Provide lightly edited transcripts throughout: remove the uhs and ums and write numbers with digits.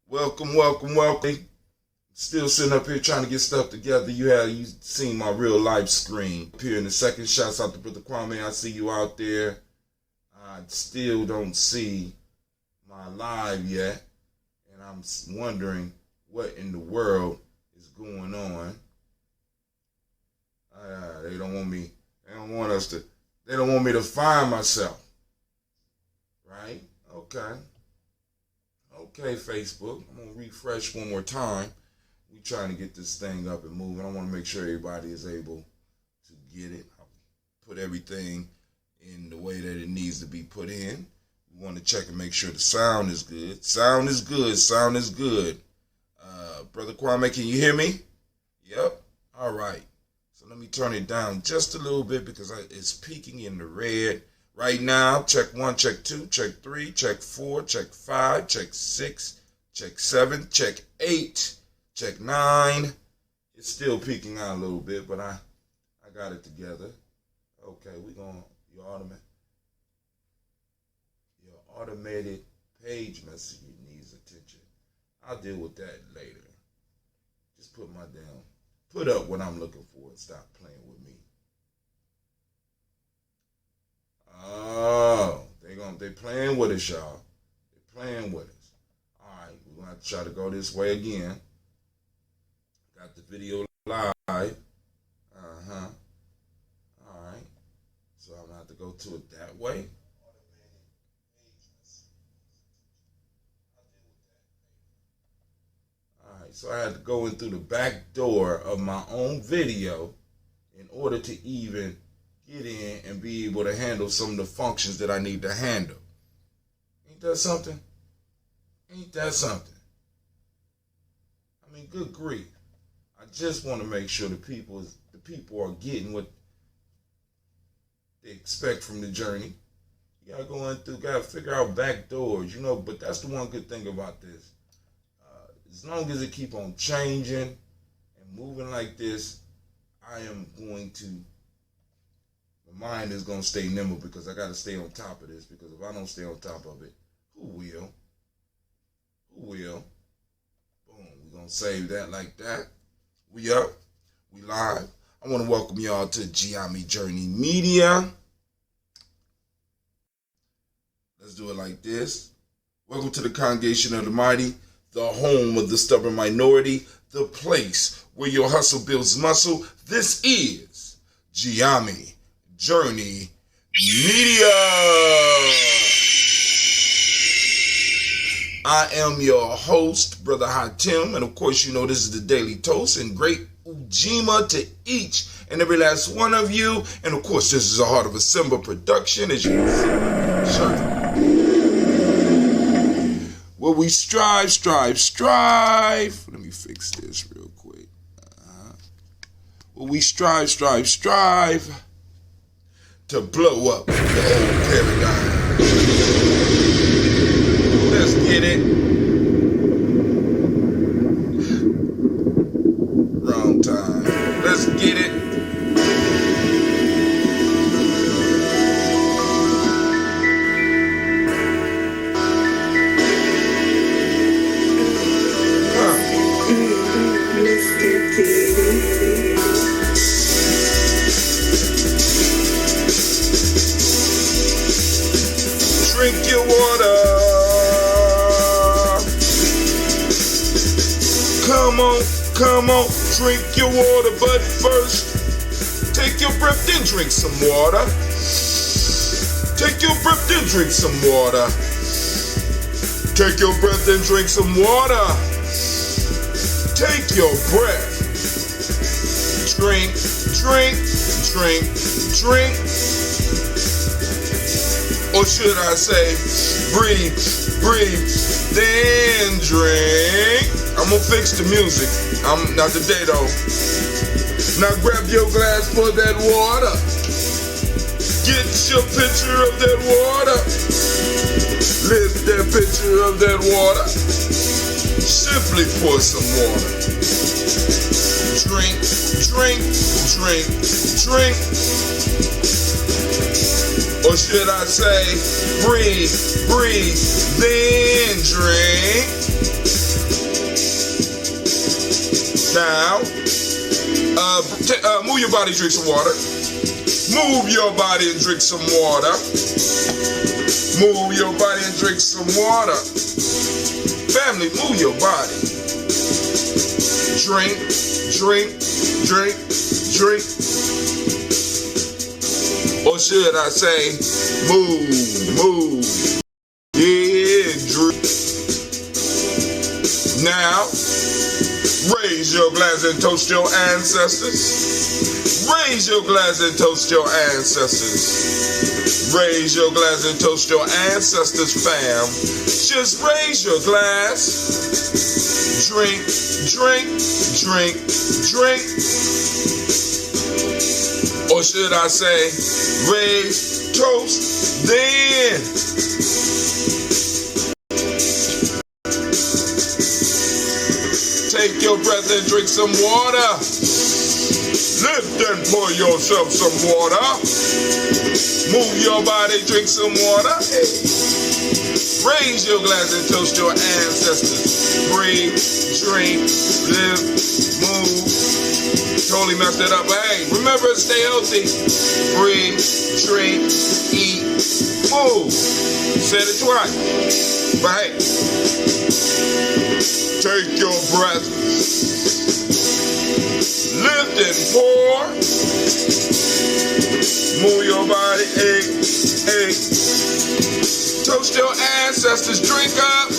Welcome. Still sitting up here trying to get stuff together. You seen my real life screen. Up here in the second, shouts out to Brother Kwame. I see you out there. I still don't see my live yet. And I'm wondering what in the world is going on. They don't want me. They don't want me to find myself. Right? Okay, Facebook. I'm going to refresh one more time. We're trying to get this thing up and moving. I want to make sure everybody is able to get it. I'll put everything in the way that it needs to be put in. We want to check and make sure the sound is good. Sound is good. Brother Kwame, can you hear me? Yep. All right. So let me turn it down just a little bit because it's peaking in the red. Right now, check 1, check 2, check 3, check 4, check 5, check 6, check 7, check 8, check 9. It's still peaking out a little bit, but I got it together. Okay, your automated page message needs attention. I'll deal with that later. Just put up what I'm looking for and stop playing with me. Oh, they playing with us, y'all. They playing with us. All right, we're going to have to try to go this way again. Got the video live. All right. So I'm going to have to go to it that way. All right, so I had to go in through the back door of my own video in order to even get in and be able to handle some of the functions that I need to handle. Ain't that something? I mean, good grief. I just want to make sure the people are getting what they expect from the journey. You gotta go in through, gotta figure out back doors, but that's the one good thing about this. As long as it keep on changing and moving like this, I am going to mind is going to stay nimble because I got to stay on top of this, because if I don't stay on top of it, who will? Boom, we're going to save that like that. We up. We live. I want to welcome y'all to Gye-Nyame Journey Media. Let's do it like this. Welcome to the Congregation of the Mighty, the home of the stubborn minority, the place where your hustle builds muscle. This is Gye-Nyame Journey Media. I am your host, Brother Hatim, and of course, this is the Daily Toast, and great Ujima to each and every last one of you. And of course, this is a Heart of a Simba production, as you can see. Where we strive. Let me fix this real quick. Where we strive to blow up the old paradigm. Let's get it. Wrong time. Let's get it. Drink your water. Come on, drink your water. But first, take your breath and drink some water. Take your breath and drink some water. Take your breath and drink some water. Take your breath. Drink. Or should I say, breathe, then drink. I'm gonna fix the music. I'm not today though. Now grab your glass for that water. Get your picture of that water. Lift that picture of that water. Simply pour some water. Drink. Or should I say, breathe, then drink. Now, move your body, drink some water. Move your body and drink some water. Move your body and drink some water. Family, move your body. Drink. Or should I say, move. Yeah, drink. Now, raise your glass and toast your ancestors. Raise your glass and toast your ancestors. Raise your glass and toast your ancestors, fam. Just raise your glass. Drink. Or should I say, raise, toast, then. Take your breath and drink some water. Lift and pour yourself some water. Move your body, drink some water. Hey. Raise your glass and toast your ancestors. Breathe, drink, live, move. Totally messed it up. Hey, remember, stay healthy. Breathe, drink, eat, move. Said it twice. But hey, take your breath. Lift and pour. Move your body. Hey. Toast your ancestors. Drink up.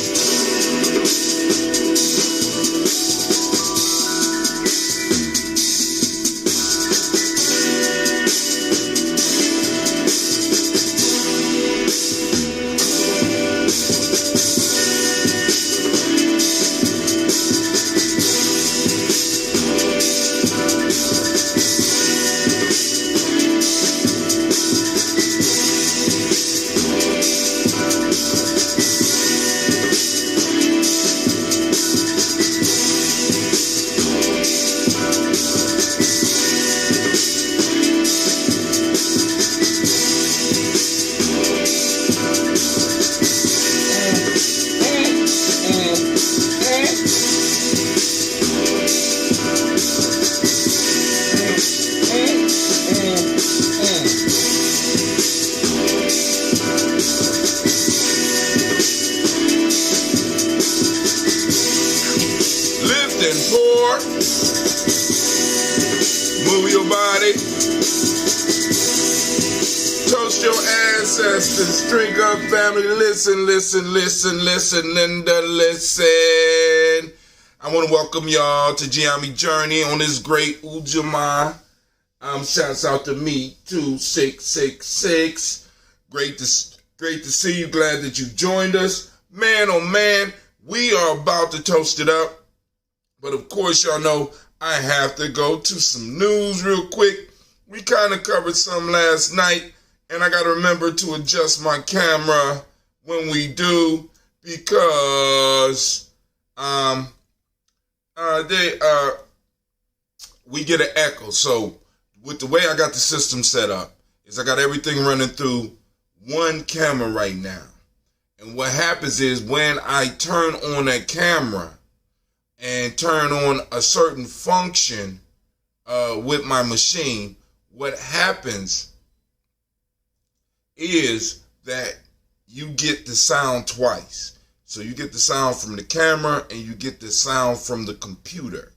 Move your body. Toast your ancestors. Drink up, family. Listen, Linda, listen. I want to welcome y'all to Gye-Nyame Journey on this great Ujima. Shouts out to me, 2666. Great to see you. Glad that you joined us. Man, oh man, we are about to toast it up. But of course, y'all know I have to go to some news real quick. We kind of covered some last night, and I got to remember to adjust my camera when we do because we get an echo. So with the way I got the system set up is I got everything running through one camera right now. And what happens is when I turn on that camera and turn on a certain function with my machine, what happens is that you get the sound twice. So you get the sound from the camera and you get the sound from the computer.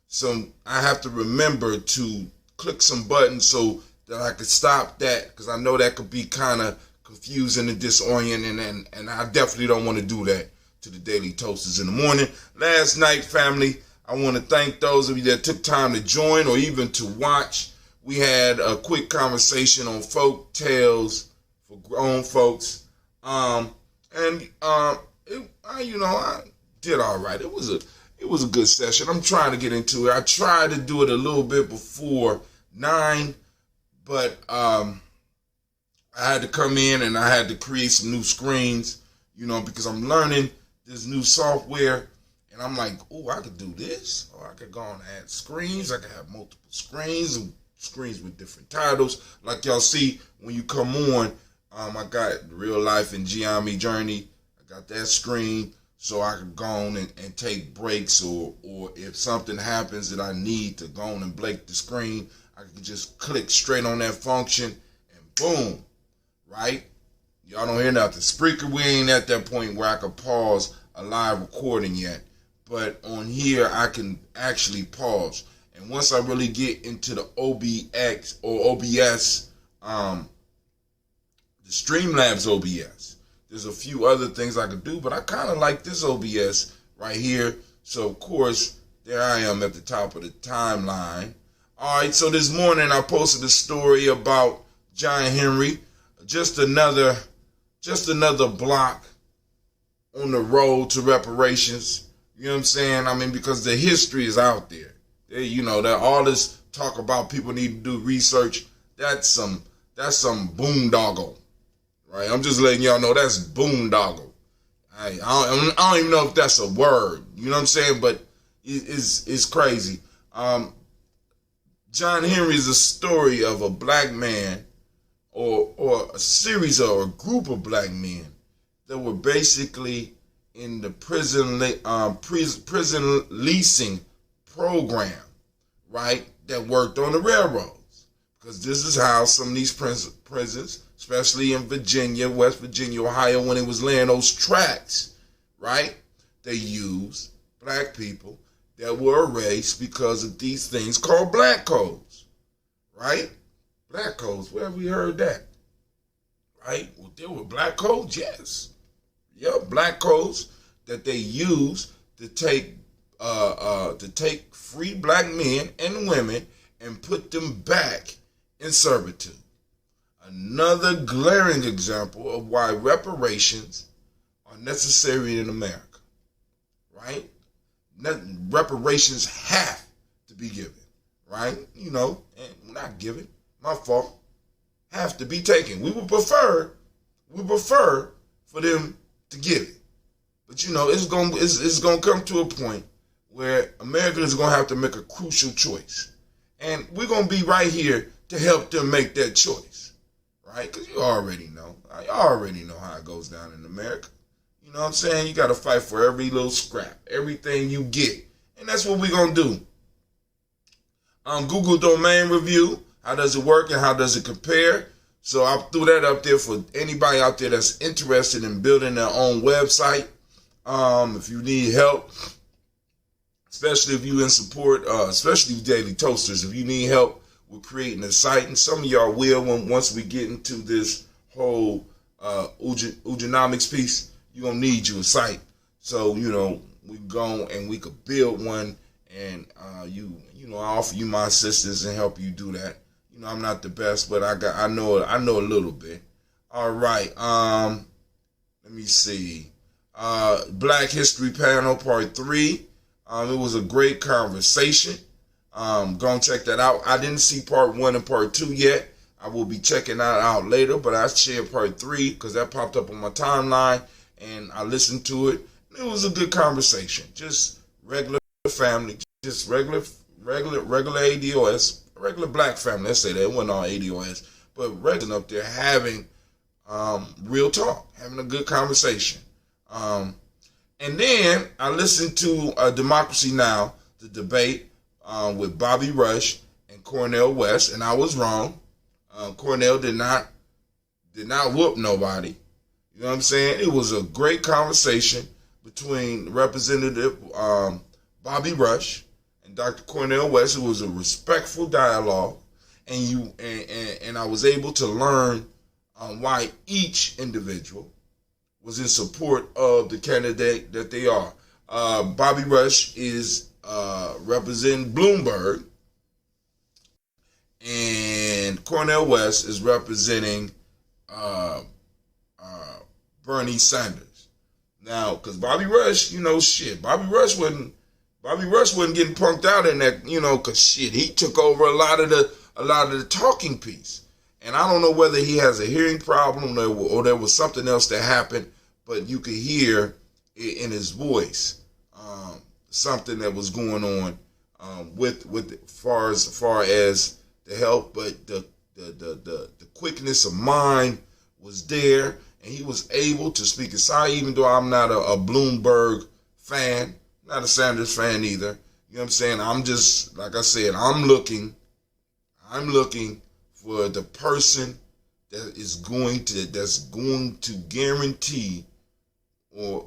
So I have to remember to click some buttons so that I could stop that, because I know that could be kind of confusing and disorienting, and I definitely don't want to do that to the Daily Toasters in the morning. Last night, family, I want to thank those of you that took time to join or even to watch. We had a quick conversation on folk tales for grown folks. I did all right. It was a good session. I'm trying to get into it. I tried to do it a little bit before 9, but I had to come in and I had to create some new screens, because I'm learning this new software, and I'm like, oh, I could do this, or I could go on and add screens. I could have multiple screens and screens with different titles. Like y'all see when you come on, I got Real Life and Gye-Nyame Journey. I got that screen so I can go on and take breaks, or if something happens that I need to go on and break the screen, I can just click straight on that function and boom, right? Y'all don't hear nothing. Spreaker, we ain't at that point where I could pause a live recording yet. But on here, I can actually pause. And once I really get into the OBX or OBS, the Streamlabs OBS, there's a few other things I could do, but I kind of like this OBS right here. So, of course, there I am at the top of the timeline. All right, so this morning I posted a story about Giant Henry, just another block on the road to reparations. You know what I'm saying? I mean, because the history is out there. You know, that all this talk about people need to do research, that's some boondoggle, right? I'm just letting y'all know that's boondoggle. I don't even know if that's a word. You know what I'm saying? But it's crazy. John Henry is a story of a black man, or a series or a group of black men that were basically in the prison leasing program, right, that worked on the railroads. Because this is how some of these prisons, especially in Virginia, West Virginia, Ohio, when it was laying those tracks, right, they used black people that were erased because of these things called black codes, right? Black codes, where have we heard that? Right? Well, there were black codes, yes. Yep, black codes that they use to take free black men and women and put them back in servitude. Another glaring example of why reparations are necessary in America, right? Reparations have to be given, right? You know, and not given, my fault, have to be taken. We would prefer for them to give it. But you know, it's gonna come to a point where America is gonna have to make a crucial choice. And we're gonna be right here to help them make that choice. Right? Because you already know. I already know how it goes down in America. You know what I'm saying? You gotta fight for every little scrap, everything you get. And that's what we're gonna do. Google domain review. How does it work and how does it compare? So I threw that up there for anybody out there that's interested in building their own website. If you need help, especially if you in support, especially Daily Toasters, if you need help with creating a site, and some of y'all will once we get into this whole Ujinomics piece, you're going to need you a site. So, you know, we go and we could build one, and you know, I offer you my assistance and help you do that. You know, I'm not the best, but I know a little bit. All right. Let me see. Black History Panel Part 3. It was a great conversation. Go and check that out. I didn't see Part 1 and Part 2 yet. I will be checking that out later, but I shared Part 3 because that popped up on my timeline, and I listened to it. It was a good conversation. Just regular family, just regular ADOS. Regular black family, let's say that. It wasn't all ADOS, but regular up there having real talk, having a good conversation. And then I listened to Democracy Now!, the debate with Bobby Rush and Cornel West, and I was wrong. Cornel did not whoop nobody. You know what I'm saying? It was a great conversation between Representative Bobby Rush and Dr. Cornel West. It was a respectful dialogue, and I was able to learn why each individual was in support of the candidate that they are. Bobby Rush is representing Bloomberg, and Cornel West is representing Bernie Sanders. Now, because Bobby Rush, you know, Bobby Rush wasn't getting punked out in that, you know, because he took over a lot of the talking piece. And I don't know whether he has a hearing problem or there was something else that happened, but you could hear in his voice something that was going on with far as to help, but the quickness of mind was there, and he was able to speak his side, even though I'm not a Bloomberg fan, not a Sanders fan either. You know what I'm saying? I'm just, like I said, I'm looking for the person that's going to guarantee, or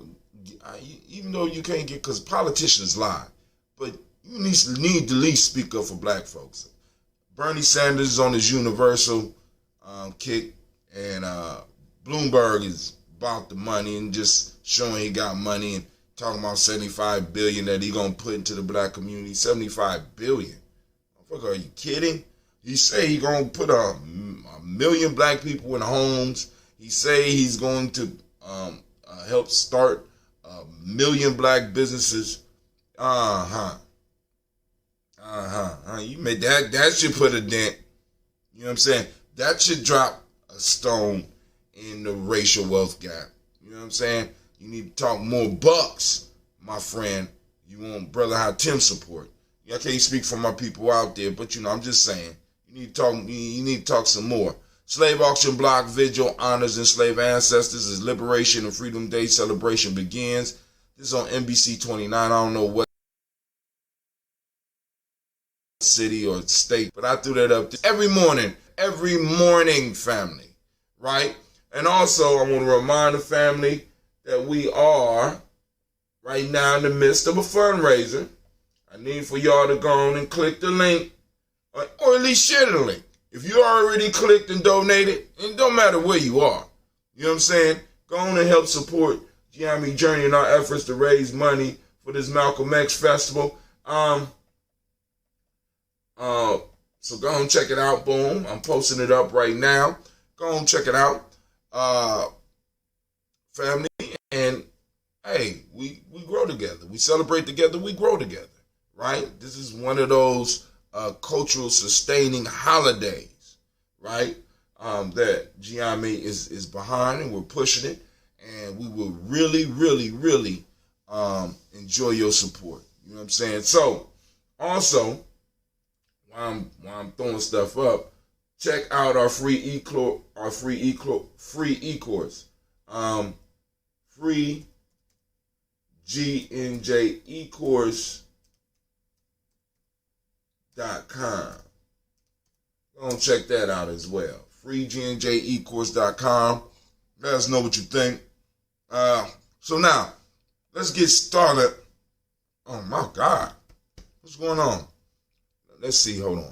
even though you can't get, because politicians lie, but you need to at least speak up for black folks. Bernie Sanders is on his universal kick, and Bloomberg is about the money and just showing he got money and talking about $75 billion that he gonna put into the black community. $75 billion. Are you kidding? He say he gonna put a million black people in homes. He say he's going to help start a million black businesses. You made that should put a dent. You know what I'm saying? That should drop a stone in the racial wealth gap. You know what I'm saying? You need to talk more bucks, my friend. You want Brother Hatim support. I can't speak for my people out there, but I'm just saying. You need to talk some more. Slave auction block vigil honors enslaved ancestors as Liberation and Freedom Day celebration begins. This is on NBC 29. I don't know what city or state, but I threw that up every morning, family, right? And also, I want to remind the family that we are right now in the midst of a fundraiser. I need for y'all to go on and click the link, or at least share the link. If you already clicked and donated, it don't matter where you are. You know what I'm saying? Go on and help support Gye-Nyame Journey in our efforts to raise money for this Malcolm X festival. So go and check it out. Boom. I'm posting it up right now. Go and check it out. Family. And hey, we grow together. We celebrate together. We grow together. Right? This is one of those cultural sustaining holidays, right? That Gye-Nyame is behind, and we're pushing it. And we will really, really, really enjoy your support. You know what I'm saying? So, also, while I'm throwing stuff up, check out our free e-course. Free GNJ ecourse.com. Go and check that out as well. freegnjecourse.com. Let us know what you think. So now, let's get started. Oh my God. What's going on? Let's see. Hold on here.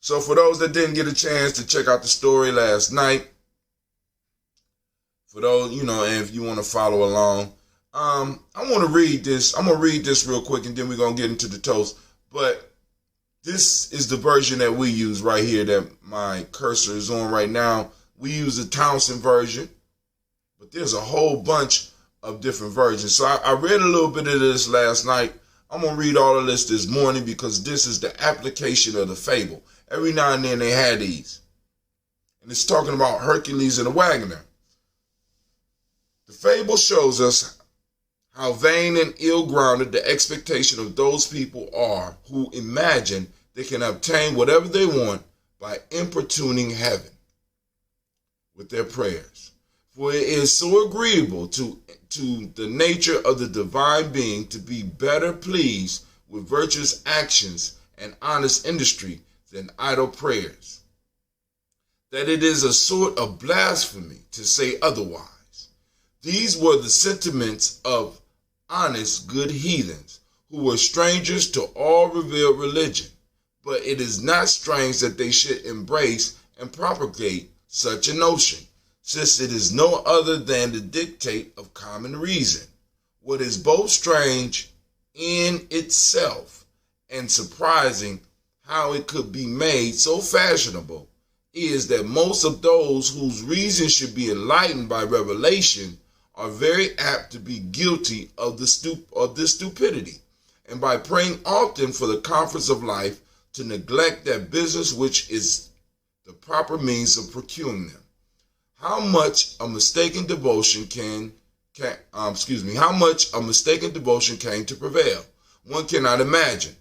So for those that didn't get a chance to check out the story last night, for those, and if you want to follow along, I want to read this. I'm going to read this real quick, and then we're going to get into the toast. But this is the version that we use right here that my cursor is on right now. We use the Townsend version, but there's a whole bunch of different versions. So I read a little bit of this last night. I'm going to read all of this morning because this is the application of the fable. Every now and then they had these. And it's talking about Hercules and the Wagoner. The fable shows us how vain and ill-grounded the expectation of those people are who imagine they can obtain whatever they want by importuning heaven with their prayers. For it is so agreeable to the nature of the divine being to be better pleased with virtuous actions and honest industry than idle prayers, that it is a sort of blasphemy to say otherwise. These were the sentiments of honest, good heathens, who were strangers to all revealed religion. But it is not strange that they should embrace and propagate such a notion, since it is no other than the dictate of common reason. What is both strange in itself and surprising how it could be made so fashionable is that most of those whose reason should be enlightened by revelation are very apt to be guilty of this stupidity, and by praying often for the comforts of life, to neglect that business which is the proper means of procuring them. How much a mistaken devotion came to prevail, one cannot imagine.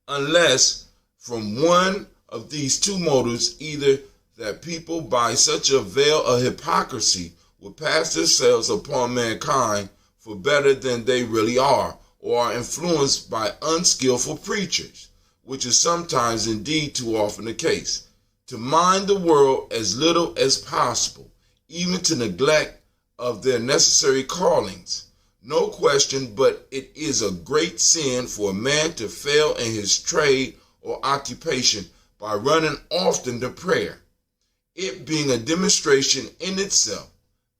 unless from one of these two motives, either that people by such a veil of hypocrisy will pass themselves upon mankind for better than they really are, or are influenced by unskillful preachers, which is sometimes indeed too often the case, to mind the world as little as possible, even to neglect of their necessary callings. No question but it is a great sin for a man to fail in his trade or occupation by running often to prayer, it being a demonstration in itself,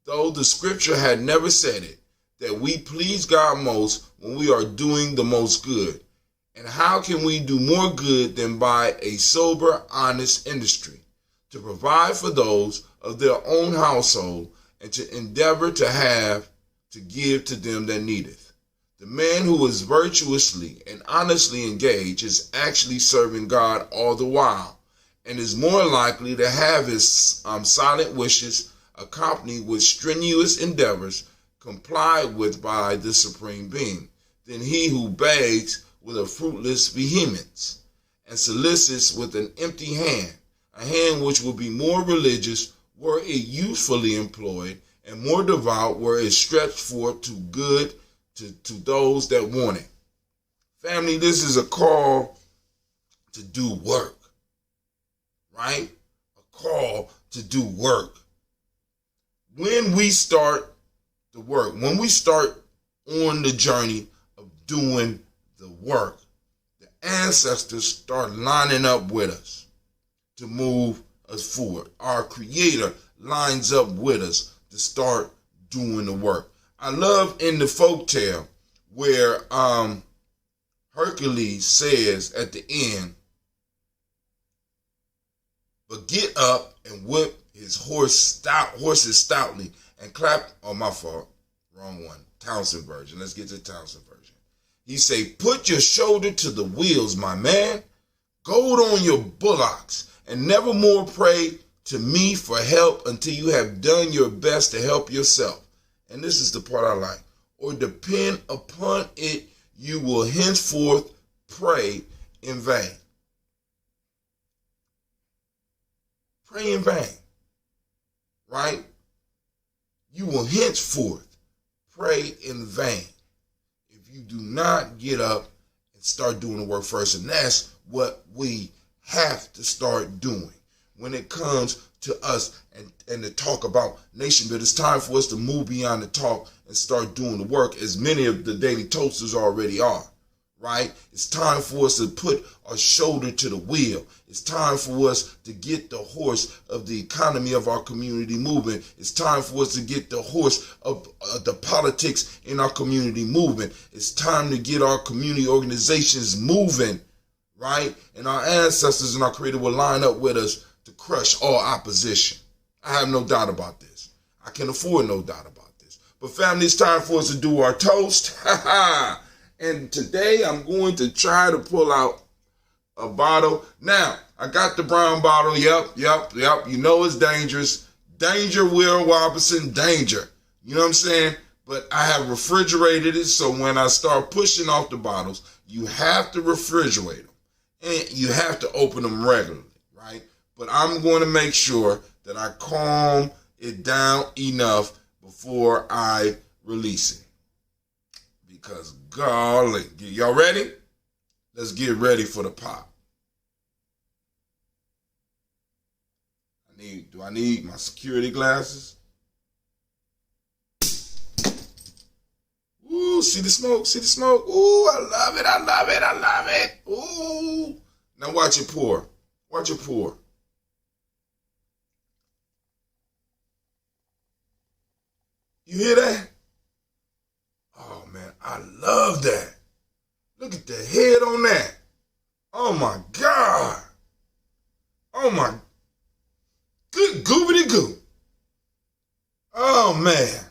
though the scripture had never said it, that we please God most when we are doing the most good. And how can we do more good than by a sober, honest industry, to provide for those of their own household and to endeavor to have to give to them that needeth? The man who is virtuously and honestly engaged is actually serving God all the while, and is more likely to have his silent wishes accompanied with strenuous endeavors complied with by the Supreme Being, than he who begs with a fruitless vehemence, and solicits with an empty hand, a hand which will be more religious were it usefully employed, and more devout were it stretched forth to good to those that want it. Family, this is a call to do work, right? A call to do work. When we start the work, when we start on the journey of doing the work, the ancestors start lining up with us to move us forward. Our Creator lines up with us to start doing the work. I love in the folktale where Hercules says at the end, but get up and whip his horses stoutly and clap. Oh, my fault. Wrong one. Townsend version. Let's get to Townsend version. He say, put your shoulder to the wheels, my man. Goad on your bullocks and never more pray to me for help until you have done your best to help yourself. And this is the part I like. Or depend upon it, you will henceforth pray in vain. Pray in vain. Right? You will henceforth pray in vain if you do not get up and start doing the work first. And that's what we have to start doing when it comes to us and to talk about nation building. It's time for us to move beyond the talk and start doing the work, as many of the daily toasters already are, right? It's time for us to put our shoulder to the wheel. It's time for us to get the horse of the economy of our community moving. It's time for us to get the horse of the politics in our community moving. It's time to get our community organizations moving, right? And our ancestors and our Creator will line up with us to crush all opposition. I have no doubt about this. I can afford no doubt about this. But family, it's time for us to do our toast. And today I'm going to try to pull out a bottle. Now, I got the brown bottle. Yep. You know it's dangerous. Danger, Will Robinson, danger. You know what I'm saying? But I have refrigerated it, so when I start pushing off the bottles, you have to refrigerate them. And you have to open them regularly, right? But I'm going to make sure that I calm it down enough before I release it. Because golly, y'all ready? Let's get ready for the pop. Do I need my security glasses? Ooh, see the smoke, see the smoke. Ooh, I love it, I love it, I love it. Ooh. Now watch it pour. Watch it pour. You hear that? Oh, man, I love that. Look at the head on that. Oh, my God. Oh, my. Good goobity goo. Oh, man.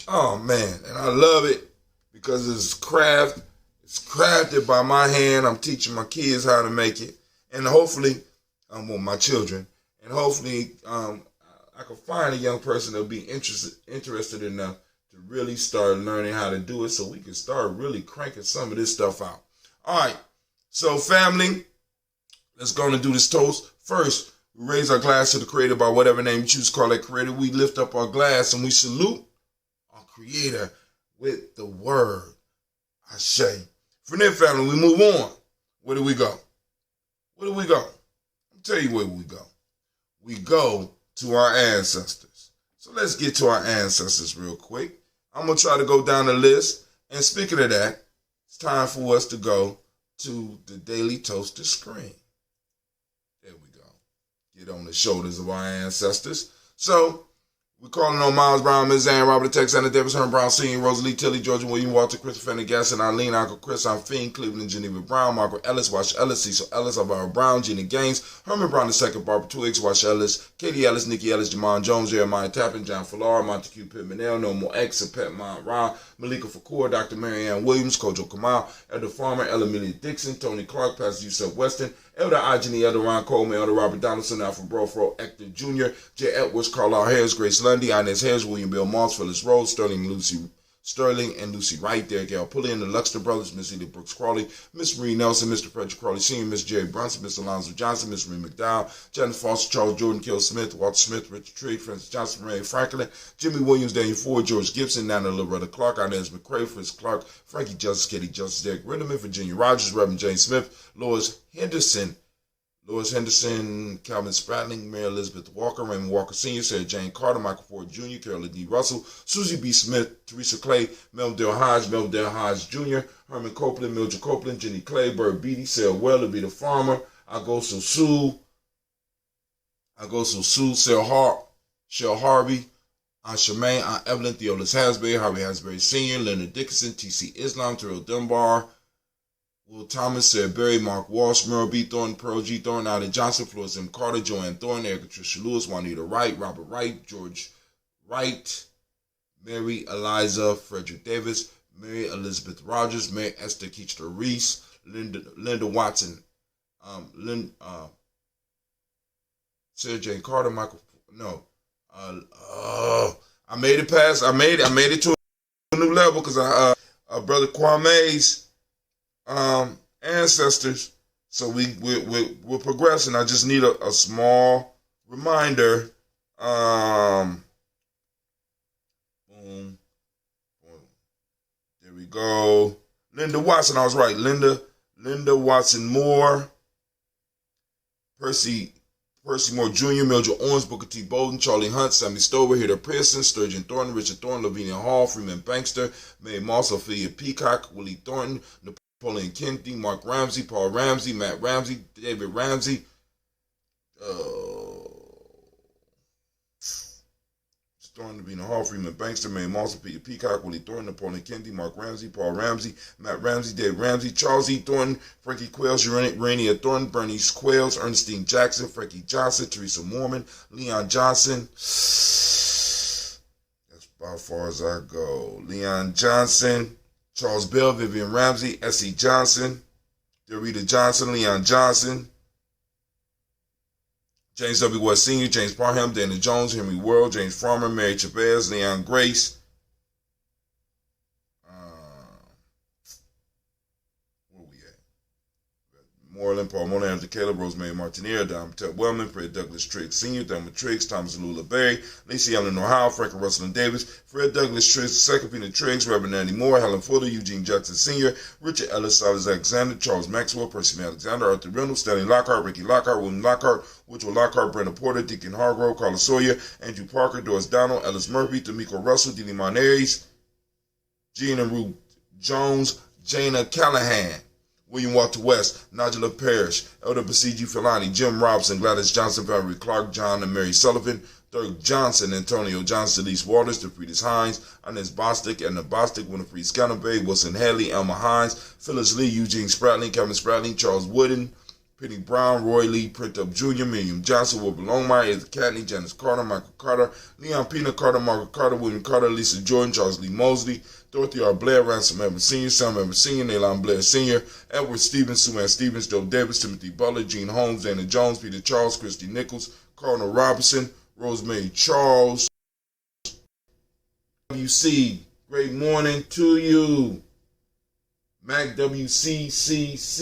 Oh, man. And I love it because it's craft. It's crafted by my hand. I'm teaching my kids how to make it. And hopefully, my children. And hopefully, I can find a young person that'll be interested enough to really start learning how to do it so we can start really cranking some of this stuff out. All right. So, family, let's go and do this toast. First, we raise our glass to the Creator by whatever name you choose to call that Creator. We lift up our glass and we salute our Creator with the word Ashe. From there, family, we move on. Where do we go? Where do we go? I'll tell you where we go. We go to our ancestors. So let's get to our ancestors real quick. I'm going to try to go down the list. And speaking of that, it's time for us to go to the Daily Toaster screen. There we go. Get on the shoulders of our ancestors. So, we're calling on Miles Brown, Ms. Ann, Robert Tex, Anna Davis, Herman Brown Sr., Rosalie Tilly, Georgia William, Walter, Christopher Fenner, Gasson, Eileen, Uncle Chris, I'm Fiend, Cleveland, Geneva Brown, Margaret Ellis, Wash Ellis, Cecil Ellis, Alvaro Brown, Gina Gaines, Herman Brown II, Barbara Twiggs, Wash Ellis, Katie Ellis, Nikki Ellis, Jamon Jones, Jeremiah Tappan, John Fallar, Montague Pittmanell, No More X, Pet Mont Ra, Malika Fakour, Dr. Marianne Williams, Kojo Kamal, Elder Farmer, Ella Amelia Dixon, Tony Clark, Pastor Yusuf Weston, Elder Igeny, Elder Ron Coleman, Elder Robert Donaldson, Alfred Brofro, Hector Jr., J. Edwards, Carlisle Harris, Grace Lundy, Inez Harris, William Bill Moss, Phyllis Rose, Sterling and Lucy Wright, Derek L. Pulliam, the Luxter Brothers, Miss Edith Brooks Crawley, Miss Marie Nelson, Mr. Frederick Crawley Sr., Miss Jerry Brunson, Miss Alonzo Johnson, Miss Marie McDowell, Janet Foster, Charles Jordan, Kill Smith, Walter Smith, Richard Trigg, Francis Johnson, Mary Franklin, Jimmy Williams, Daniel Ford, George Gibson, Nana Loretta Clark, Inez McCrae, Fritz Clark, Frankie Justice, Katie Justice, Derek Rinderman, Virginia Rogers, Reverend James Smith, Lois Henderson, Calvin Spratling, Mary Elizabeth Walker, Raymond Walker Sr., Sarah Jane Carter, Michael Ford Jr., Carolyn D. Russell, Susie B. Smith, Teresa Clay, Melville Hodge Jr., Herman Copeland, Mildred Copeland, Jenny Clay, Bird Beatty, Sarah Weller, Vita Farmer, Agosto Sue, Shell Harvey, Aunt Charmaine, Aunt Evelyn, Theolis Hasbury, Harvey Hasbury Sr., Leonard Dickinson, T.C. Islam, Terrell Dunbar, Will Thomas, Sarah Berry, Mark Walsh, Merle B. Thornton, Pearl G. Thornton, Alan Johnson, Florence M. Carter, Joanne Thornton, Erica Tricia Lewis, Juanita Wright, Robert Wright, George Wright, Mary Eliza Frederick Davis, Mary Elizabeth Rogers, Mary Esther Keechler Reese, Linda Watson, Sarah Jane Carter, I made it to a new level because Brother Kwame's ancestors. So we're progressing. I just need a small reminder. Boom. There we go. Linda Watson, I was right. Linda Watson Moore, Percy Moore Jr., Mildred Owens, Booker T. Bolden, Charlie Hunt, Sammy Stover, Hitter Pearson, Sturgeon Thornton, Richard Thornton, Lavinia Hall, Freeman Bankster, Mae Moss, Ophelia Peacock, Willie Thornton, Napoleon Kennedy, Mark Ramsey, Paul Ramsey, Matt Ramsey, David Ramsey, Thornton, Lavinia Hall, Freeman Bankster, Mae Moss, Ophelia Peacock, Willie Thornton, Napoleon Kennedy, Mark Ramsey, Paul Ramsey, Matt Ramsey, David Ramsey, Charles E. Thornton, Frankie Quails, Urania Thornton, Bernice Quails, Ernestine Jackson, Frankie Johnson, Teresa Mormon, Leon Johnson. That's about as far as I go. Leon Johnson, Charles Bell, Vivian Ramsey, S.E. Johnson, Dorita Johnson, Leon Johnson, James W. West Sr., James Parham, Dana Jones, Henry World, James Farmer, Mary Chavez, Leon Grace, where we at? Moreland, Paul Mona, Andrew Caleb, Rosemary Martinier, Don Ted Wellman, Fred Douglas Triggs Sr., Thelma Triggs, Thomas Lula Berry, Lacey Eleanor Howe, Franklin Russell and Davis, Fred Douglas Triggs II, Peter Triggs, Reverend Andy Moore, Helen Fuller, Eugene Jackson Sr., Richard Ellis, Silas Alexander, Charles Maxwell, Percy Alexander, Arthur Reynolds, Stanley Lockhart, Ricky Lockhart, William Lockhart, Woodrow Lockhart, Brenda Porter, Deacon Hargrove, Carla Sawyer, Andrew Parker, Doris Donald, Ellis Murphy, D'Amico Russell, Didi Monares, Gina Ruth Jones, Jana Callahan, William Walter West, Nigella Parrish, Elder Basiji Filani, Jim Robson, Gladys Johnson, Valerie Clark, John and Mary Sullivan, Dirk Johnson, Antonio Johnson, Elise Waters, DeFriedis Hines, Inez Bostic, Edna Bostic, Winifred Scanabay, Wilson Haley, Elma Hines, Phyllis Lee, Eugene Spratling, Kevin Spratling, Charles Wooden, Penny Brown, Roy Lee, Printup Jr., Miriam Johnson, Wilbur Longmire, Edith Catney, Janice Carter, Michael Carter, Leon Pina Carter, Margaret Carter, William Carter, Lisa Jordan, Charles Lee Mosley, Dorothy R. Blair, Ransom Evans Sr., Sam Evans Sr., Nalon Blair Sr., Edward Stevens, Sue Ann Stevens, Joe Davis, Timothy Butler, Gene Holmes, Dana Jones, Peter Charles, Christy Nichols, Cardinal Robinson, Rosemary Charles. WC, great morning to you. Mac WCCCD.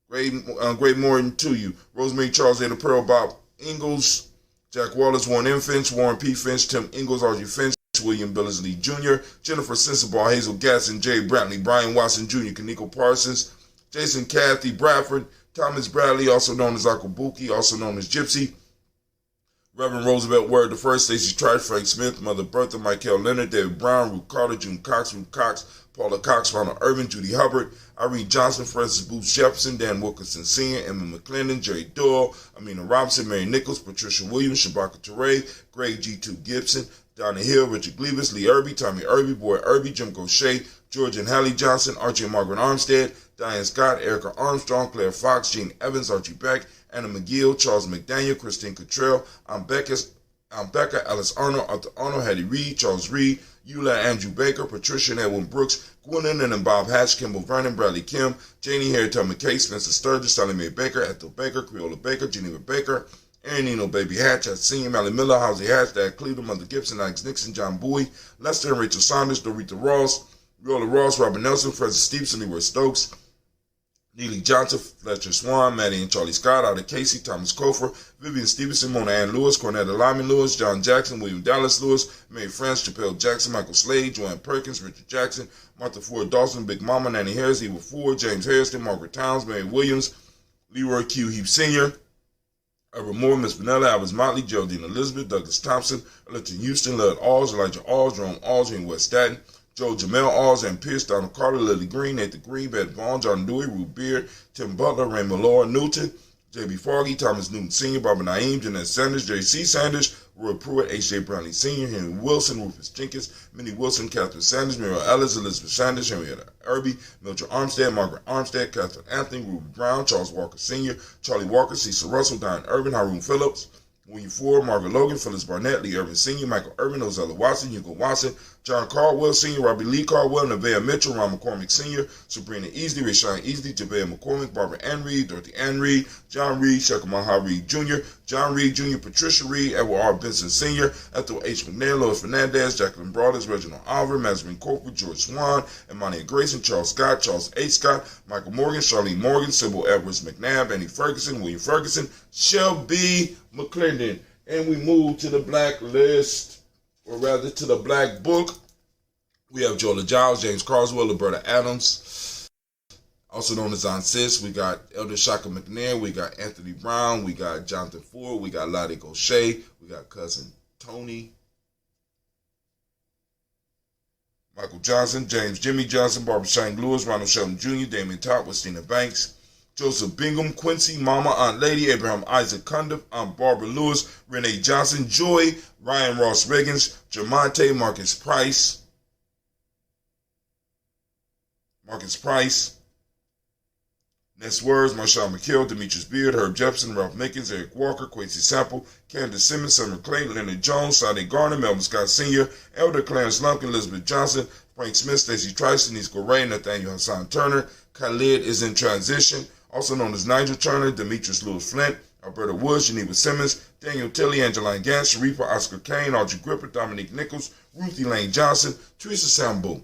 Great morning to you. Rosemary Charles Ada Pearl, Bob Ingalls, Jack Wallace, Warren M. Finch, Warren P. Finch, Tim Ingalls, R.G. Finch, William Billingsley Jr., Jennifer Sensabaugh, Hazel Gasson, Jay Brantley, Brian Watson Jr., Kaneko Parsons, Jason Kathy Bradford, Thomas Bradley, also known as Akabuki, also known as Gypsy, Reverend Roosevelt Word the First, Stacey Trice, Frank Smith, Mother Bertha, Michael Leonard, David Brown, Ruth Carter, June Cox, Ruth Cox, Paula Cox, Ronald Irvin, Judy Hubbard, Irene Johnson, Francis Booth Jefferson, Dan Wilkinson Sr., Emma McClendon, Jerry Doyle, Amina Robinson, Mary Nichols, Patricia Williams, Shabaka Teray, Greg G2 Gibson, Donna Hill, Richard Gleavis, Lee Irby, Tommy Irby, Boy Irby, Jim Gaucher, George and Hallie Johnson, Archie and Margaret Armstead, Diane Scott, Erica Armstrong, Claire Fox, Gene Evans, Archie Beck, Anna McGill, Charles McDaniel, Christine Cottrell, Becca, Alice Arnold, Arthur Arnold, Hattie Reed, Charles Reed, Eula Andrew Baker, Patricia and Edwin Brooks, Gwendolyn and Bob Hatch, Kimball Vernon, Bradley Kim, Janie Harriet McKay, Spencer Sturgis, Sally Mae Baker, Ethel Baker, Creola Baker, Geneva Baker, Aaron Nino Baby Hatch, Senior, Mally Miller, Housie Hatch, Dad Cleveland, Mother Gibson, Alex Nixon, John Bowie, Lester and Rachel Saunders, Dorita Ross, Viola Ross, Robert Nelson, Francis Stevenson, Leroy Stokes, Neely Johnson, Fletcher Swan, Maddie and Charlie Scott, Ada Casey, Thomas Kofer, Vivian Stevenson, Mona Ann Lewis, Cornetta Lyman Lewis, John Jackson, William Dallas Lewis, Mary France, Chappelle Jackson, Michael Slade, Joanne Perkins, Richard Jackson, Martha Ford Dawson, Big Mama, Nanny Harris, Eva Ford, James Harrison, Margaret Towns, Mary Williams, Leroy Q. Heap Sr., Herbert Moore, Miss Vanilla, Albert Motley, Geraldine Elizabeth, Douglas Thompson, Ellington Houston, Lud Alls, Elijah Alls, Jerome Alls, in West Staten, Joe Jamel Alls, and Pierce, Donald Carter, Lily Green, Nathan Green, Beth Vaughn, John Dewey, Ruth Beard, Tim Butler, Raymond Laura Newton, J.B. Foggy, Thomas Newton Sr., Barbara Naeem, Jeanette Sanders, J.C. Sanders, Roy Pruitt, H.J. Brownlee Sr., Henry Wilson, Rufus Jenkins, Minnie Wilson, Catherine Sanders, Muriel Ellis, Elizabeth Sanders, Henrietta Irby, Mildred Armstead, Margaret Armstead, Catherine Anthony, Ruby Brown, Charles Walker Sr., Charlie Walker, Cecil Russell, Diane Irvin, Haroon Phillips, William Ford, Margaret Logan, Phyllis Barnett, Lee Irvin Sr., Michael Irvin, Ozella Watson, Hugo Watson, John Caldwell Sr., Robbie Lee Caldwell, Nevaeh Mitchell, Ron McCormick Sr., Sabrina Easley, Rashawn Easley, Jabea McCormick, Barbara Ann Reed, Dorothy Ann Reed, John Reed, Shekamaha Reed Jr., John Reed Jr., Patricia Reed, Edward R. Benson Sr., Ethel H. McNair, Lois Fernandez, Jacqueline Broaders, Reginald Oliver, Mazarin Corporal, George Swan, Imani Grayson, Charles Scott, Charles H. Scott, Michael Morgan, Charlene Morgan, Sybil Edwards McNabb, Annie Ferguson, William Ferguson, Shelby McClendon. And we move to the black list, or rather to the black book. We have Jola Giles, James Carswell, Roberta Adams, also known as Aunt Sis. We got Elder Shaka McNair. We got Anthony Brown. We got Jonathan Ford. We got Lottie Gaucher. We got Cousin Tony. Michael Johnson, James Jimmy Johnson, Barbara Shank Lewis, Ronald Shelton Jr., Damien Todd, Westina Banks, Joseph Bingham, Quincy, Mama, Aunt Lady, Abraham Isaac Cundiff, Aunt Barbara Lewis, Renee Johnson, Joy, Ryan Ross Riggins, Jamonte, Marcus Price, Ness Words, Marshawn McHale, Demetrius Beard, Herb Jefferson, Ralph Mickens, Eric Walker, Quincy Sample, Candace Simmons, Summer Clay, Leonard Jones, Sade Garner, Melvin Scott Sr., Elder Clarence Lumpkin, Elizabeth Johnson, Frank Smith, Stacey Trice, Denise Correa, Nathaniel Hassan Turner. Khalid is in transition, also known as Nigel Turner, Demetrius Lewis Flint, Alberta Woods, Geneva Simmons, Daniel Tilley, Angeline Gantz, Sharifa Oscar Kane, Audrey Gripper, Dominique Nichols, Ruthie Lane Johnson, Teresa Sambu,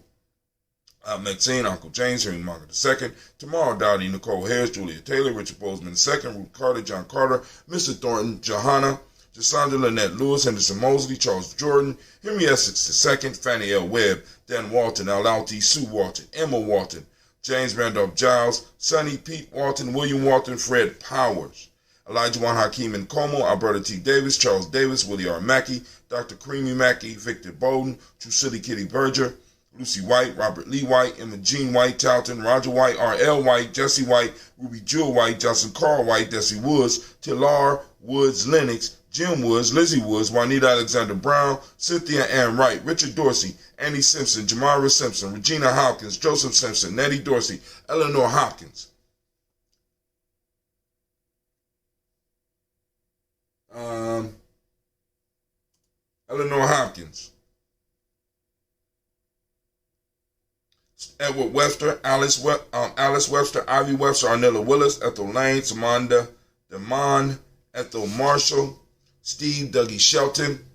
Maxine, Uncle James, Henry Margaret II, Tamara Dowdy, Nicole Harris, Julia Taylor, Richard Bozeman II, Ruth Carter, John Carter, Mr. Thornton, Johanna, Jasandra Lynette Lewis, Henderson Mosley, Charles Jordan, Henry Essex II, Fannie L. Webb, Dan Walton, Al Alti, Sue Walton, Emma Walton, James Randolph Giles, Sonny Pete Walton, William Walton, Fred Powers, Elijah Juan Hakeem Nkomo, Alberta T. Davis, Charles Davis, Willie R. Mackey, Dr. Creamy Mackey, Victor Bowden, True City Kitty Berger, Lucy White, Robert Lee White, Emma Jean White, Talton, Roger White, R.L. White, Jesse White, Ruby Jewel White, Johnson Carl White, Desi Woods, Tillar Woods Lennox, Jim Woods, Lizzie Woods, Juanita Alexander Brown, Cynthia Ann Wright, Richard Dorsey, Annie Simpson, Jamara Simpson, Regina Hopkins, Joseph Simpson, Nettie Dorsey, Eleanor Hopkins. Eleanor Hopkins. Edward Webster, Alice Webster, Ivy Webster, Arnella Willis, Ethel Lane, Samanda Demond, Ethel Marshall, Steve Dougie Shelton,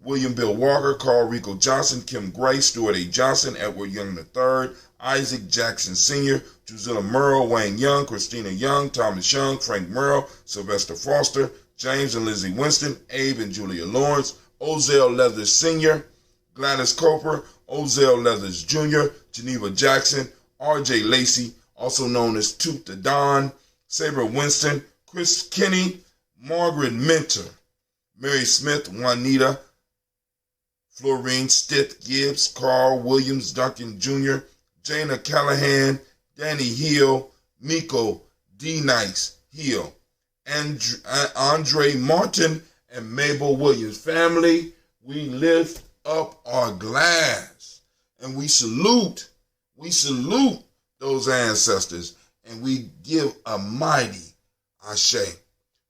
William Bill Walker, Carl Rico Johnson, Kim Gray, Stuart A. Johnson, Edward Young III, Isaac Jackson Sr., Drusilla Merle, Wayne Young, Christina Young, Thomas Young, Frank Merle, Sylvester Foster, James and Lizzie Winston, Abe and Julia Lawrence, Ozell Leathers Sr., Gladys Coper, Ozell Leathers Jr., Geneva Jackson, R.J. Lacey, also known as Tooth the Don, Sabre Winston, Chris Kinney, Margaret Minter, Mary Smith, Juanita, Florine Stith Gibbs, Carl Williams Duncan Jr., Jana Callahan, Danny Hill, Miko D. Nice Hill, Andre Martin, and Mabel Williams. Family, we lift up our glass and we salute those ancestors, and we give a mighty ashe.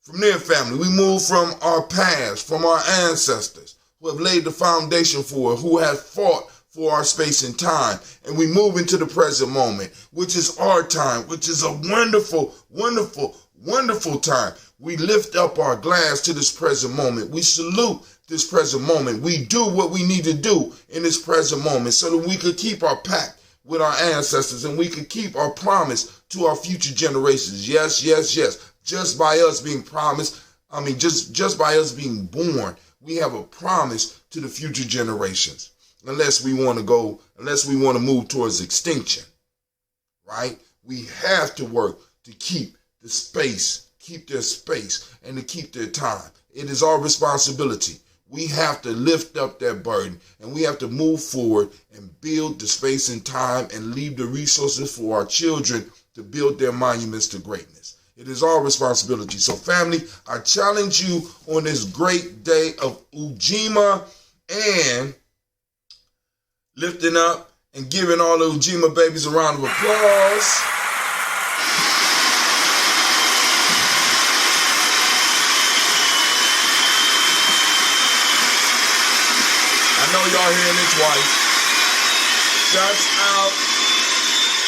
From there, family, we move from our past, from our ancestors who have laid the foundation for it, who have fought for our space and time, and we move into the present moment, which is our time, which is a wonderful, wonderful, wonderful time. We lift up our glass to this present moment. We salute this present moment. We do what we need to do in this present moment so that we could keep our pact with our ancestors and we could keep our promise to our future generations. Yes, yes, yes. Just by us being promised, just by us being born, we have a promise to the future generations. Unless we want to move towards extinction, right? We have to work to keep the space, keep their space, and to keep their time. It is our responsibility. We have to lift up that burden, and we have to move forward and build the space and time and leave the resources for our children to build their monuments to greatness. It is our responsibility. So family, I challenge you on this great day of Ujima and lifting up and giving all the Ujima babies a round of applause. I know y'all hearing it twice. Shouts out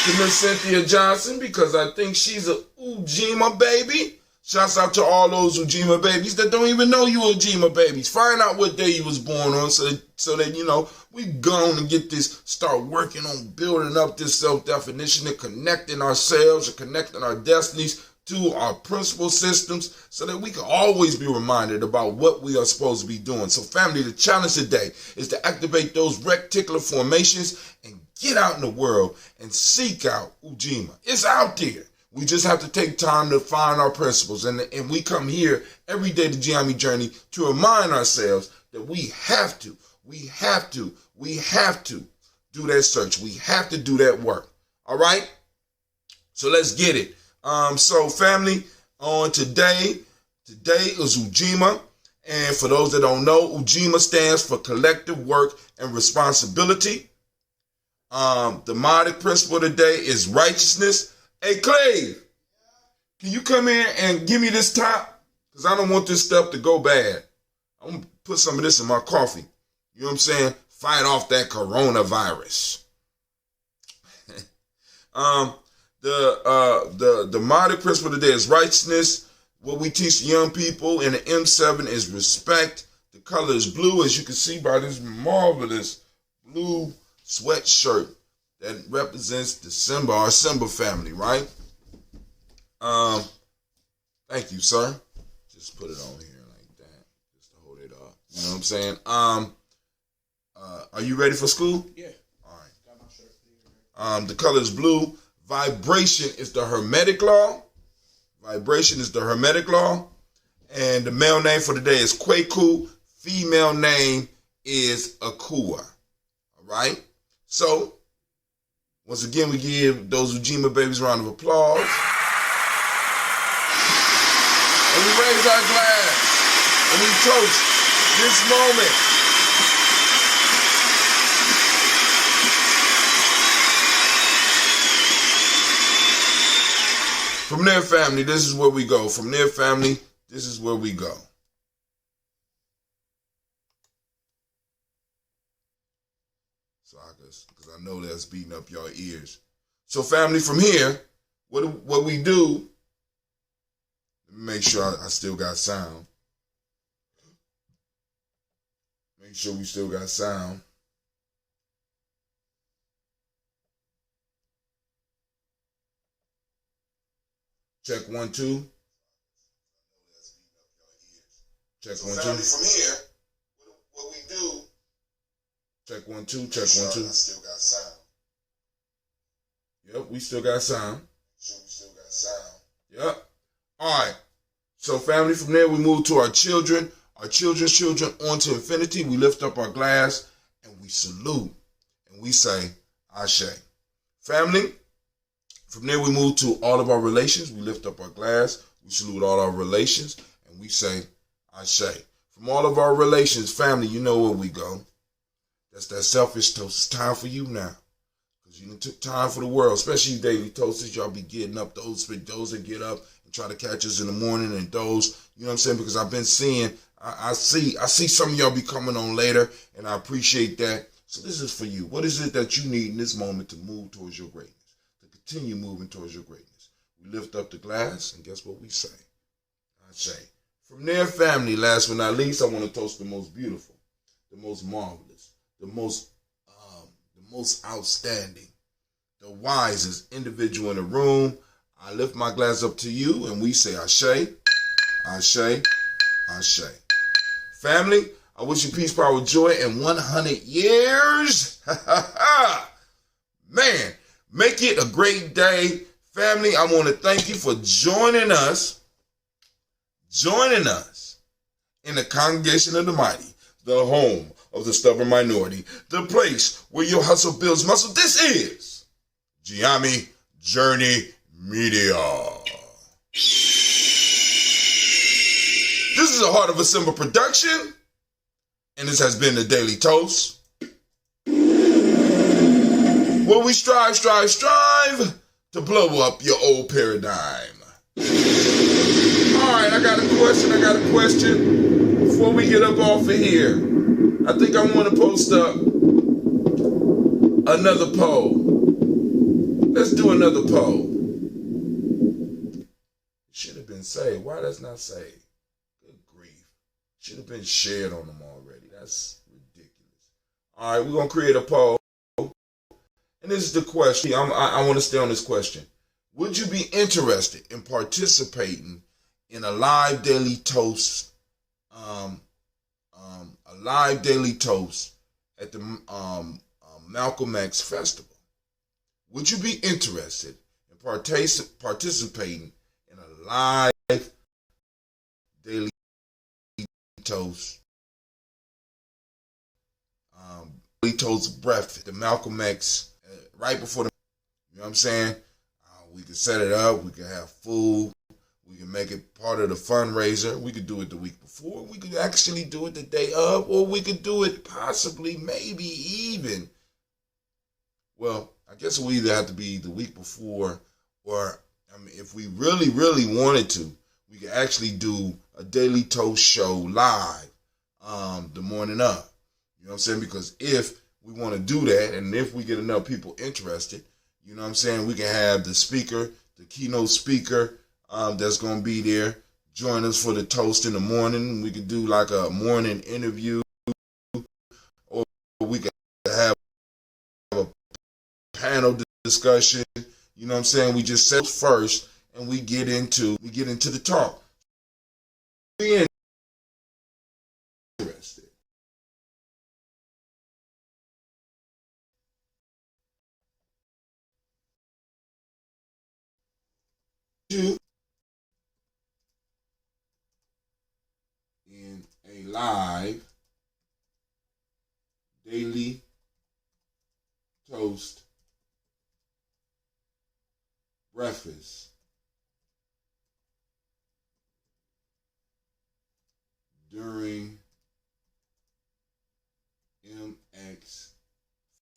to Miss Cynthia Johnson because I think she's a Ujima baby. Shouts out to all those Ujima babies that don't even know you Ujima babies. Find out what day you was born on so that we go on and get this, start working on building up this self-definition and connecting ourselves and connecting our destinies to our principal systems so that we can always be reminded about what we are supposed to be doing. So family, the challenge today is to activate those reticular formations and get out in the world and seek out Ujima. It's out there. We just have to take time to find our principles. And we come here every day to Gye-Nyame Journey to remind ourselves that we have to do that search. We have to do that work. All right? So let's get it. So family, on today is Ujima. And for those that don't know, Ujima stands for collective work and responsibility. The modic principle today is righteousness. Hey, Clay, can you come in and give me this top? Because I don't want this stuff to go bad. I'm going to put some of this in my coffee. You know what I'm saying? Fight off that coronavirus. The modic principle today is righteousness. What we teach young people in the M7 is respect. The color is blue, as you can see by this marvelous blue sweatshirt that represents the Simba, our Simba family, right? Thank you, sir. Just put it on here like that, just to hold it up. You know what I'm saying? Are you ready for school? Yeah. All right. Got my shirt. The color is blue. Vibration is the Hermetic law. Vibration is the Hermetic law. And the male name for today is Kwaku. Female name is Akua. All right? So, once again, we give those Ujima babies a round of applause. And we raise our glass. And we toast this moment. From there, family, this is where we go. From there, family, this is where we go. So because I know that's beating up your ears. So, family, from here, what we do, let me make sure I still got sound. Make sure we still got sound. Check 1 2. Check So 1 2. family, from here, what we do. Check 1 2. Check 1 2. I still got sound. Yep, we still got sound. Sure, we still got sound. Yep. All right. So family, from there we move to our children. Our children's children on to infinity. We lift up our glass and we salute. And we say, Ashe. Family, from there we move to all of our relations. We lift up our glass. We salute all our relations. And we say, Ashe. From all of our relations, family, you know where we go. That's that selfish toast. It's time for you now. Because you done took time for the world, especially you daily toasters. Y'all be getting up, those that get up and try to catch us in the morning, and those, you know what I'm saying? Because I've been seeing, I see some of y'all be coming on later, and I appreciate that. So this is for you. What is it that you need in this moment to move towards your greatness? To continue moving towards your greatness. We lift up the glass, and guess what we say? I say. From there, family, last but not least, I want to toast the most beautiful, the most marvelous, the most outstanding, the wisest individual in the room. I lift my glass up to you, and we say Ashe, Ashe, Ashe. Family, I wish you peace, power, joy, and 100 years. Man, make it a great day. Family, I want to thank you for joining us in the congregation of the mighty, the home of the stubborn minority, the place where your hustle builds muscle. This is Gye-Nyame Journey Media. This is a Heart of a Simba production, and this has been the Daily Toast, where we strive to blow up your old paradigm. All right, I got a question before we get up off of here. I think I want to post up another poll. Let's do another poll. It should have been saved. Why that's not saved? Good grief. Should have been shared on them already. That's ridiculous. All right, we're going to create a poll. And this is the question. I want to stay on this question. Would you be interested in participating in a live daily toast, at the Malcolm X Festival? Would you be interested in participating in a live daily toast, breakfast, the Malcolm X, right before the, you know what I'm saying? We could set it up. We could have food. We can make it part of the fundraiser. We could do it the week before. We could actually do it the day of, or we could do it possibly, maybe even. Well, I guess it will either have to be the week before, or I mean, if we really, really wanted to, we could actually do a Daily Toast show live the morning of. You know what I'm saying? Because if we want to do that, and if we get enough people interested, you know what I'm saying, we can have the speaker, the keynote speaker that's going to be there, join us for the toast in the morning. We could do like a morning interview, or we could have a panel discussion. You know what I'm saying? We just set first, and we get into the talk. Be interested. In a live daily toast breakfast during MX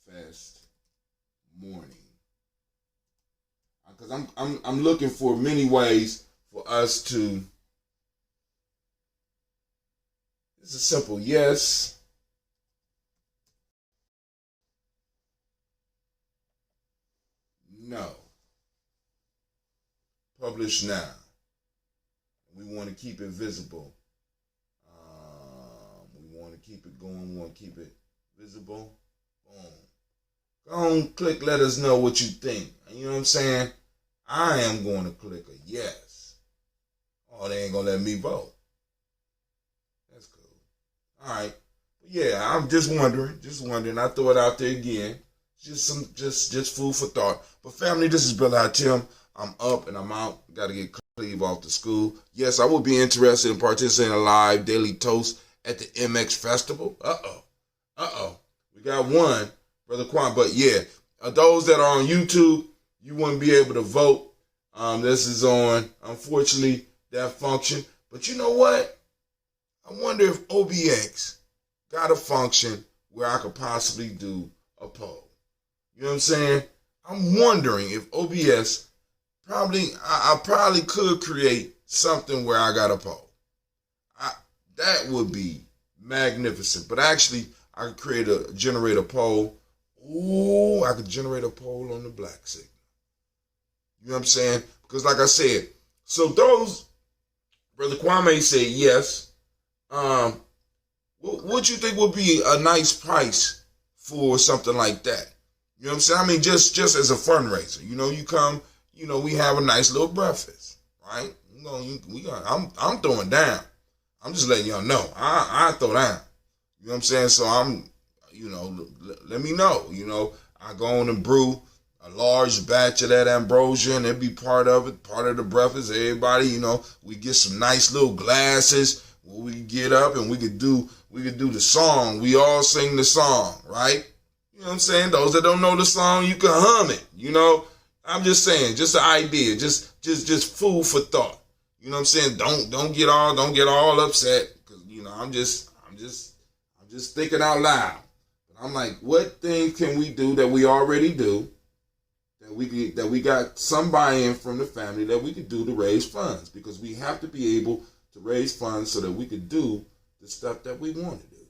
Fest morning. Because I'm looking for many ways for us to. It's a simple yes, no. Publish now. We want to keep it visible. We want to keep it going. We want to keep it visible. Boom. Go on, click. Let us know what you think. You know what I'm saying? I am going to click a yes. Oh, they ain't gonna let me vote. That's cool. All right. Yeah, I'm just wondering. I throw it out there again. Just food for thought. But family, this is Brother Tim. I'm up and I'm out. Got to get Cleve off to school. Yes, I would be interested in participating in a live daily toast at the MX Festival. We got one, Brother Quan. But yeah, those that are on YouTube, you wouldn't be able to vote. This is on, unfortunately, that function. But you know what? I wonder if OBX got a function where I could possibly do a poll. You know what I'm saying? I'm wondering if OBS I probably could create something where I got a poll. That would be magnificent. But actually, I could generate a poll. Ooh, I could generate a poll on the black signal. You know what I'm saying? Because like I said, so those, Brother Kwame said yes. What you think would be a nice price for something like that? You know what I'm saying? I mean, just as a fundraiser. You know, you come, you know, we have a nice little breakfast, right? You know, I'm throwing down. I'm just letting y'all know. I throw down. You know what I'm saying? So I'm, you know, let me know. You know, I go on and brew a large batch of that ambrosia, and it'd be part of it, part of the breakfast. Everybody, you know, we get some nice little glasses where we get up and we could do the song. We all sing the song, right? You know what I'm saying? Those that don't know the song, you can hum it. You know, I'm just saying, just an idea, just food for thought. You know what I'm saying? Don't get all upset, because you know I'm just thinking out loud. But I'm like, what things can we do that we already do, that we got some buy-in from the family that we could do to raise funds, because we have to be able to raise funds so that we could do the stuff that we want to do,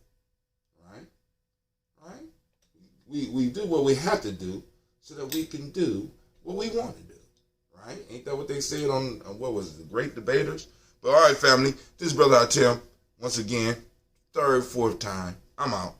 right? We do what we have to do so that we can do what we want to do, right? Ain't that what they said on what was it, the Great Debaters? But all right, family, this is Brother Tim. Once again, third, fourth time, I'm out.